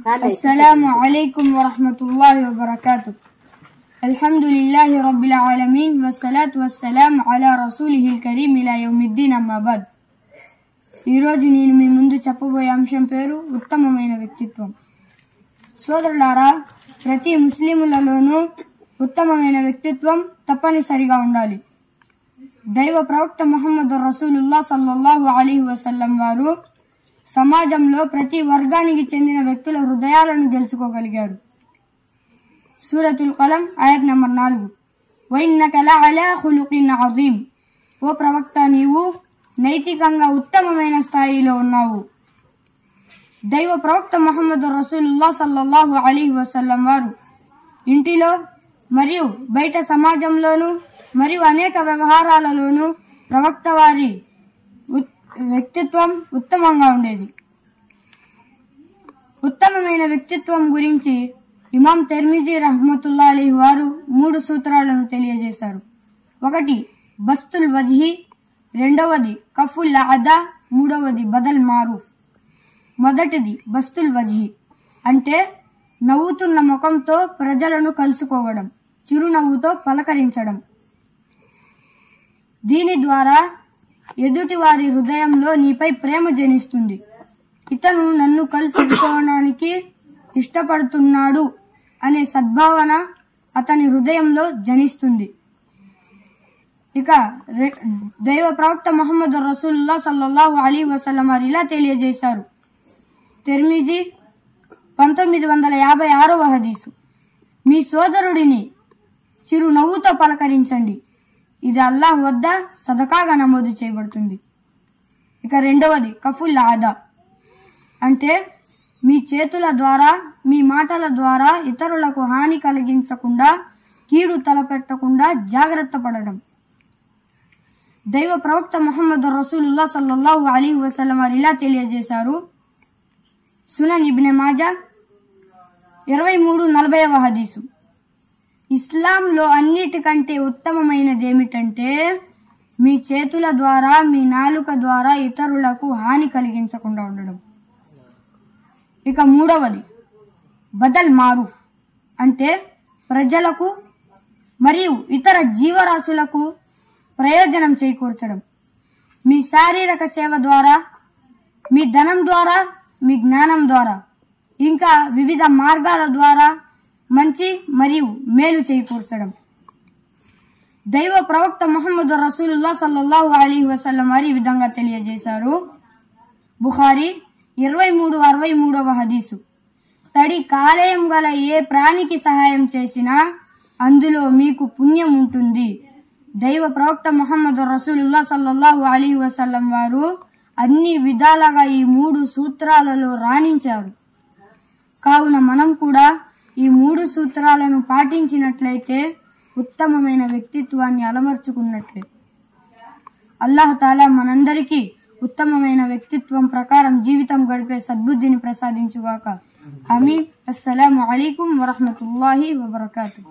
अस्सलामु अलैकुम वरहमतुल्लाहि वबरकातुह। अल्हम्दुलिल्लाहि रब्बिल आलमीन वस्सलातु वस्सलामु अला रसूलिहिल करीम इला यौमिद्दीन अम्मा बाद। ఈ రోజు నేను మీ ముందు చెప్పబోయే అంశం పేరు ఉత్తమమైన వ్యక్తిత్వం. సోదరులారా, ప్రతి ముస్లిములలోనూ ఉత్తమమైన వ్యక్తిత్వం తప్పనిసరిగా ఉండాలి. దైవ ప్రవక్త ముహమ్మద్ రసూలుల్లాహ్ సల్లల్లాహు అలైహి వసల్లం వారు సమాజంలో ప్రతి వర్గానికి చెందిన వ్యక్తుల హృదయాలను గెలుచుకోగలిగారు. సూరతుల్ కలం ఆయత్ నంబర్ 4. వఇన్నక లఅలా ఖులుకిన్ అజీమ్. ఓ ప్రవక్త, నీవు నైతికంగా ఉత్తమమైన స్థాయిలో ఉన్నావు. దైవ ప్రవక్త ముహమ్మద్ రసూలుల్లాహ్ సల్లల్లాహు అలైహి వసల్లం వారు ఇంటిలో మరియు బయట సమాజంలోనూ మరియు అనేక వ్యవహారాలలోనూ ప్రవక్త వారి వ్యక్తిత్వం ఉత్తమంగా ఉండేది. ఉత్తమమైన వ్యక్తిత్వం గురించి ఇమాం తిర్మిజీ రహ్మతుల్లాహి అలైహి వారు 3 సూత్రాలను తెలియజేశారు. 1 బస్తుల్ వజ్హి, 2వది కఫుల్ అదా, 3వది బదల్ మారూఫ్. మొదటిది బస్తుల్ వజ్హి అంటే నవ్వుతున్న ముఖంతో ప్రజలను కలుసుకోవడం, చిరునవ్వుతో పలకరించడం. దీని ద్వారా ఎదుటి వారి హృదయంలో నీపై ప్రేమ జనిస్తుంది. ఇతను నన్ను కలుసుకోవడానికి ఇష్టపడుతున్నాడు అనే సద్భావన అతని హృదయంలో జనిస్తుంది. ఇక దైవ ప్రవక్త ముహమ్మద్ రసూలుల్లాహ్ సల్లల్లాహు అలైహి వసల్లం వారు ఇలా తెలియజేశారు. తిర్మిజీ 1956వ హదీసు, మీ సోదరుడిని చిరునవ్వుతో పలకరించండి, ఇది అల్లాహ్ వద్ద సదకాగా నమోదు చేయబడుతుంది. ఇక 2వది కఫుల్ ఆదా అంటే మీ చేతుల ద్వారా మీ మాటల ద్వారా ఇతరులకు హాని కలిగించకుండా, కీడు తలపెట్టకుండా జాగ్రత్త పడడం. దైవ ప్రవక్త ముహమ్మద్ రసూలుల్లాహ్ సల్లల్లాహు అలైహి వసల్లం వారు ఇలా తెలియజేశారు. సునన్ ఇబ్నె మాజా 23:40వ హదీసు, ఇస్లాంలో అన్నిటికంటే ఉత్తమమైనదేమిటంటే మీ చేతుల ద్వారా మీ నాలుక ద్వారా ఇతరులకు హాని కలిగించకుండా ఉండడం. ఇక 3వది బదల్ మారూఫ్ అంటే ప్రజలకు మరియు ఇతర జీవరాశులకు ప్రయోజనం చేకూర్చడం. మీ శారీరక సేవ ద్వారా, మీ ధనం ద్వారా, మీ జ్ఞానం ద్వారా, ఇంకా వివిధ మార్గాల ద్వారా మంచి మరియు మేలు చేకూర్చడం. దైవ ప్రవక్త ముహమ్మద్ రసూలుల్లాహ్ సల్లల్లాహు అలైహి వసల్లం వారు ఈ విధంగా తెలియజేశారు. బుఖారీ 23:63వ హదీసు, తడి కాలేయం గల ఏ ప్రాణికి సహాయం చేసినా అందులో మీకు పుణ్యం ఉంటుంది. దైవ ప్రవక్త ముహమ్మద్ రసూలుల్లాహ్ సల్లల్లాహు అలైహి వసల్లం వారు అన్ని విధాలుగా ఈ 3 సూత్రాలలో రాణించారు. కావున మనం కూడా ఈ 3 సూత్రాలను పాటించినట్లయితే ఉత్తమమైన వ్యక్తిత్వాన్ని అలమర్చుకున్నట్లే. అల్లాహ్ తాలా మనందరికీ ఉత్తమమైన వ్యక్తిత్వం ప్రకారం జీవితం గడిపే సద్బుద్ధిని ప్రసాదించుగాక. ఆమీన్. అస్సలాము అలైకుం వరహ్మతుల్లాహి వబరకాతుహ్.